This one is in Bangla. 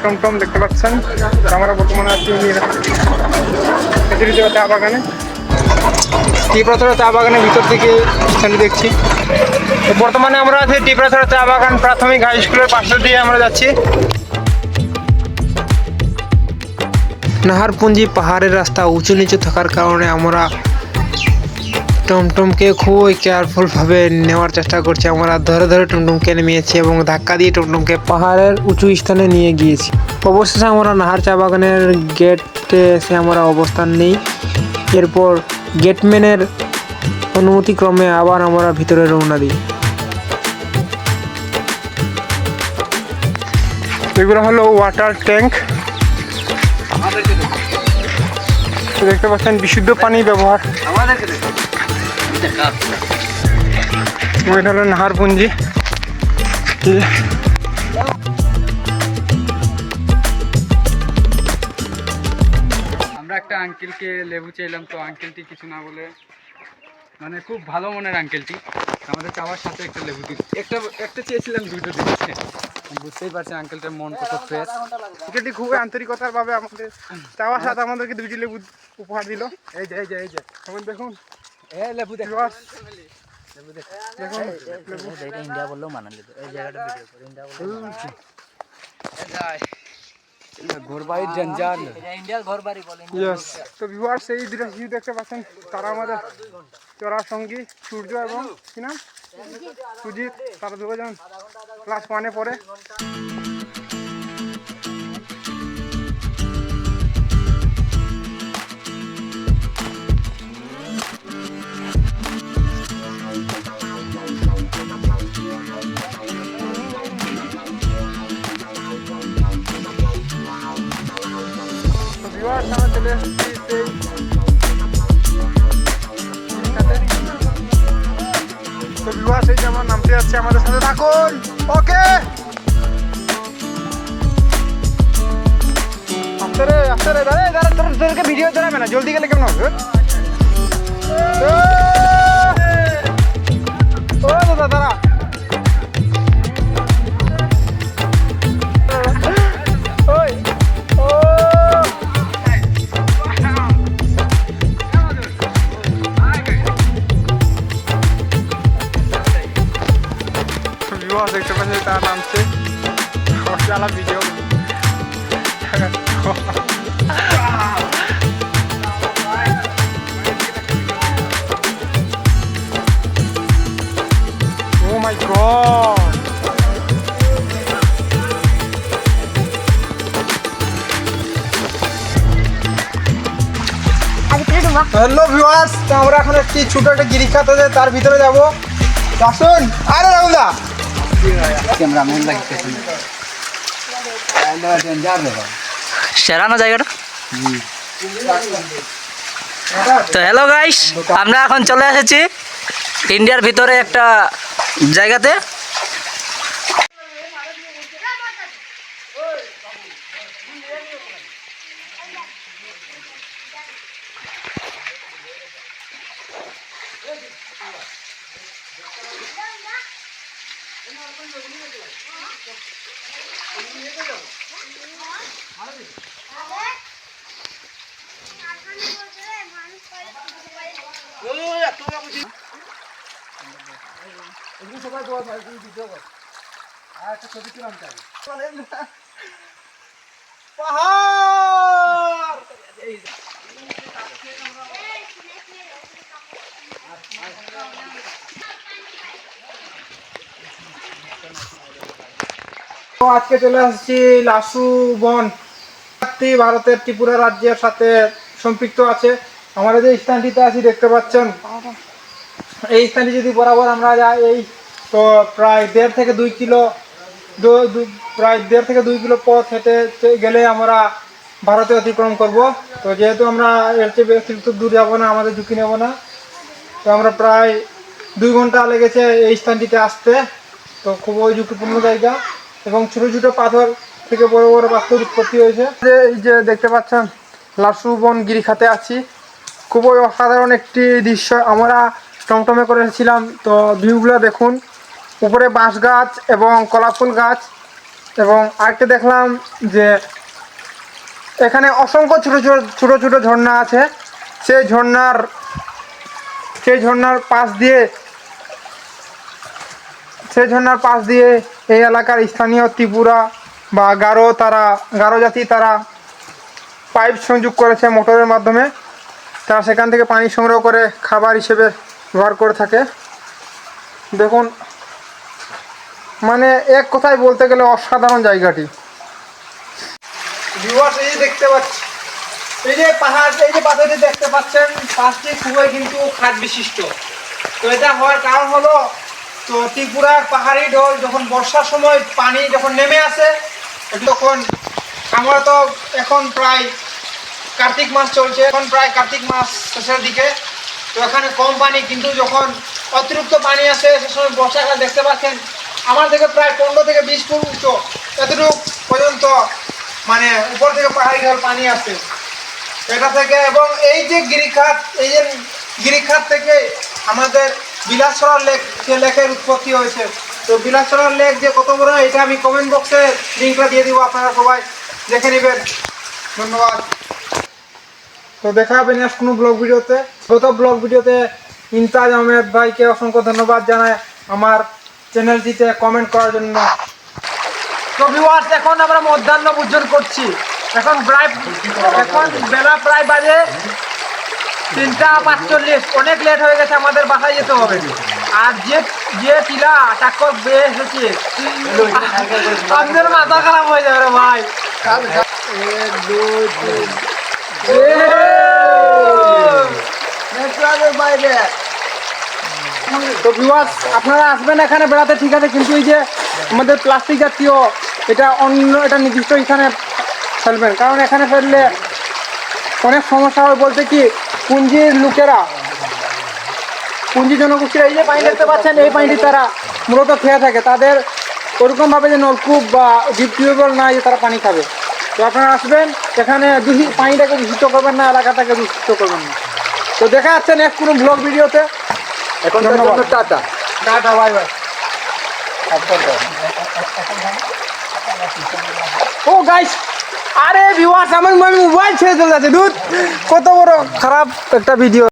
টমটম দেখতে পাচ্ছেন। আমরা বর্তমানে আছি চা বাগানে, টিপরাথরা চা বাগানের ভিতর থেকে স্থানটি দেখছি। তো বর্তমানে আমরা আছি টিপরাথরা চা বাগান প্রাথমিক হাই স্কুলের পাশে দিয়ে আমরা যাচ্ছি। নাহারপুঞ্জি পাহাড়ের রাস্তা উঁচু নিচু থাকার কারণে আমরা টমটমকে খুবই কেয়ারফুলভাবে নেওয়ার চেষ্টা করছি। আমরা ধরে ধরে টমটমকে নেমেছি এবং ধাক্কা দিয়ে টমটমকে পাহাড়ের উঁচু স্থানে নিয়ে গিয়েছি। অবশেষে আমরা নাহার চা বাগানের গেটে এসে আমরা অবস্থান নেই। এরপর গেটম্যানের অনুমতিক্রমে আবার আমরা ভিতরে রওনা দিই। এগুলো হলো ওয়াটার ট্যাঙ্ক, দেখতে পাচ্ছেন বিশুদ্ধ পানি ব্যবহার। এটা হলো নাহারপুঞ্জি। আমরা একটা আঙ্কেলকে লেবু চাইলাম, তো আঙ্কেলটি কিছু না বলে, মানে খুব ভালো মনের আঙ্কেলটি আমাদের চাওয়ার সাথে একটা লেবু দিল। একটা চেয়েছিলাম, দুটো দিচ্ছে। বুঝতেই পারছি আঙ্কেলটার মন কত ফ্রেশ। আঙ্কেলটি খুবই আন্তরিকতার ভাবে আমাদের চাওয়ার সাথে আমাদেরকে দুইটি লেবু উপহার দিল। এই যে এখন দেখুন লেবু দেখো, দেখুন ইন্ডিয়া বললেও মানালি এই জায়গাটা ইন্ডিয়া ঘরবাড়ির জঞ্জাল, ইন্ডিয়ার ঘর বাড়ি বলে। তো ভিউয়ার্স, এই দুটো ভিউ দেখতে পাচ্ছেন, তারা আমাদের চড়ার সঙ্গী সূর্য এবং কি নাম সুজিত। তারা দুজন ক্লাস 1-এ পড়ে। আমরা চলে এসেছি সেই তো বিবাহ, সেই যেমন নামতে যাচ্ছে, আমাদের সাথে থাকুন। ওকে, আস্তে রে দাঁড়া তোদেরকে ভিডিও চলাবে না, জলদি গেলে কেমন হবে? ও দাদা দাঁড়া, দেখতে পাচ্ছি তার নামছে চালা ভিডিও। ও মাই গড, হ্যালো ভিউয়ার্স, আমরা এখন একটি ছোট একটা গিরিখাত আছে, তার ভিতরে যাবো। আসুন। আরে রাহুল দা, সেরানো জায়গাটা। তো হ্যালো গাইস, আমরা এখন চলে এসেছি ইন্ডিয়ার ভিতরে একটা জায়গাতে। আজকে চলে আসছি লাসু বন, ভারতের ত্রিপুরা রাজ্যের সাথে সম্পৃক্ত আছে। আমরা যে স্থানটিতে আছি দেখতে পাচ্ছেন, এই স্থানটি যদি বরাবর আমরা যাই, এই তো প্রায় 1.5 থেকে 2 কিলো, প্রায় 1.5 থেকে 2 কিলো পথ হেঁটে গেলে আমরা ভারতে অতিক্রম করব। তো যেহেতু আমরা এর চেয়ে অতিরিক্ত দূর যাবো না, আমাদের ঝুঁকি নেব না, তো আমরা প্রায় 2 ঘন্টা লেগেছে এই স্থানটিতে আসতে। তো খুবই ঝুঁকিপূর্ণ জায়গা এবং ছোটো ছোটো পাথর থেকে বড় বড় পাথর উৎপত্তি হয়েছে। এই যে দেখতে পাচ্ছেন লাসু বন গিরিখাতে আছি, খুবই অসাধারণ একটি দৃশ্য। আমরা টমটমে করেছিলাম, তো ভিউগুলো দেখুন, উপরে বাঁশ গাছ এবং কলাফুল গাছ, এবং আরেকটা দেখলাম যে এখানে অসংখ্য ছোট ছোট ছোট ছোট ঝর্ণা আছে। সেই ঝর্ণার পাশ দিয়ে এই এলাকার স্থানীয় ত্রিপুরা বা গারো জাতি তারা পাইপ সংযোগ করেছে মোটরের মাধ্যমে। তারা সেখান থেকে পানি সংগ্রহ করে খাবার হিসেবে ব্যবহার করে থাকে। দেখুন, মানে এক কথায় বলতে গেলে অসাধারণ জায়গাটি। ভিউয়ার্স, এই যে দেখতে পাচ্ছি, এই যে পাথরটি দেখতে পাচ্ছেন, পাঁচটি খুবই কিন্তু খাদ বিশিষ্ট। তো এটা হওয়ার কারণ হলো, তো ত্রিপুরার পাহাড়ি ঢল যখন বর্ষার সময় পানি যখন নেমে আসে, তখন আমরা তো এখন প্রায় কার্তিক মাস চলছে, এখন প্রায় কার্তিক মাস শেষের দিকে। তো এখানে কম পানি, কিন্তু যখন অতিরিক্ত পানি আসে সে সময় বর্ষাকাল দেখতে পাচ্ছেন আমার থেকে প্রায় 15 থেকে 20 ফুট উঁচু এতটুকু পর্যন্ত মানে উপর থেকে পাহাড়ি ঢল পানি আসে এটা থেকে। এবং এই যে গিরিখাত থেকে আমাদের বিলাসছড়া লেক, যে লেকের উৎপত্তি হয়েছে। তো বিলাসছড়া লেক যে কত বড়, এটা আমি কমেন্ট বক্সে লিঙ্কটা দিয়ে দিব, আপনারা সবাই দেখে নেবেন। ধন্যবাদ। তো দেখা হবে নেক্সট কোনো ব্লগ ভিডিওতে। গত ব্লগ ভিডিওতে ইমতাজ আহমেদ ভাইকে অসংখ্য ধন্যবাদ জানাই আমার চ্যানেলটিতে কমেন্ট করার জন্য। তো ভিউয়ার্স, এখন আমরা মধ্যাহ্ন ভোজন করছি। এখন বেলা প্রায় বাজে 3:45। অনেক লেট হয়ে গেছে, আমাদের বাসায় যেতে হবে। আর যে টিলা টাক্কর বেয়ে এসেছে, আমাদের মাথা খারাপ হয়ে যাবে রে ভাই। 1 2 3। তো ভিউয়ার্স, আপনারা আসবেন এখানে বেড়াতে, ঠিক আছে, কিন্তু এই যে আমাদের প্লাস্টিক জাতীয় এটা নির্দিষ্ট এখানে ফেলবেন, কারণ এখানে ফেললে অনেক সমস্যা হয়। বলতে কি, পুঞ্জি জনগোষ্ঠীরা এই যে পানি দেখতে পাচ্ছেন, এই পানিটি তারা মূলত খেয়ে থাকে। তাদের ওরকমভাবে যে নলকূপ বা ডিপ টিউবওয়েল নাই যে তারা পানি খাবে। তো আপনারা আসবেন এখানে, পানিটাকে দূষিত করবেন না, এলাকাটাকে দূষিত করবেন না। তো দেখা যাচ্ছে নেক্সট কোনো ব্লগ ভিডিওতে। এখন টাটা টাটা, বাই বাই। ও গাইস, আরে ভিউয়ার্স, আমার মোবাইল ছেড়ে চলে যাচ্ছে, দুধ, কত বড় খারাপ একটা ভিডিও।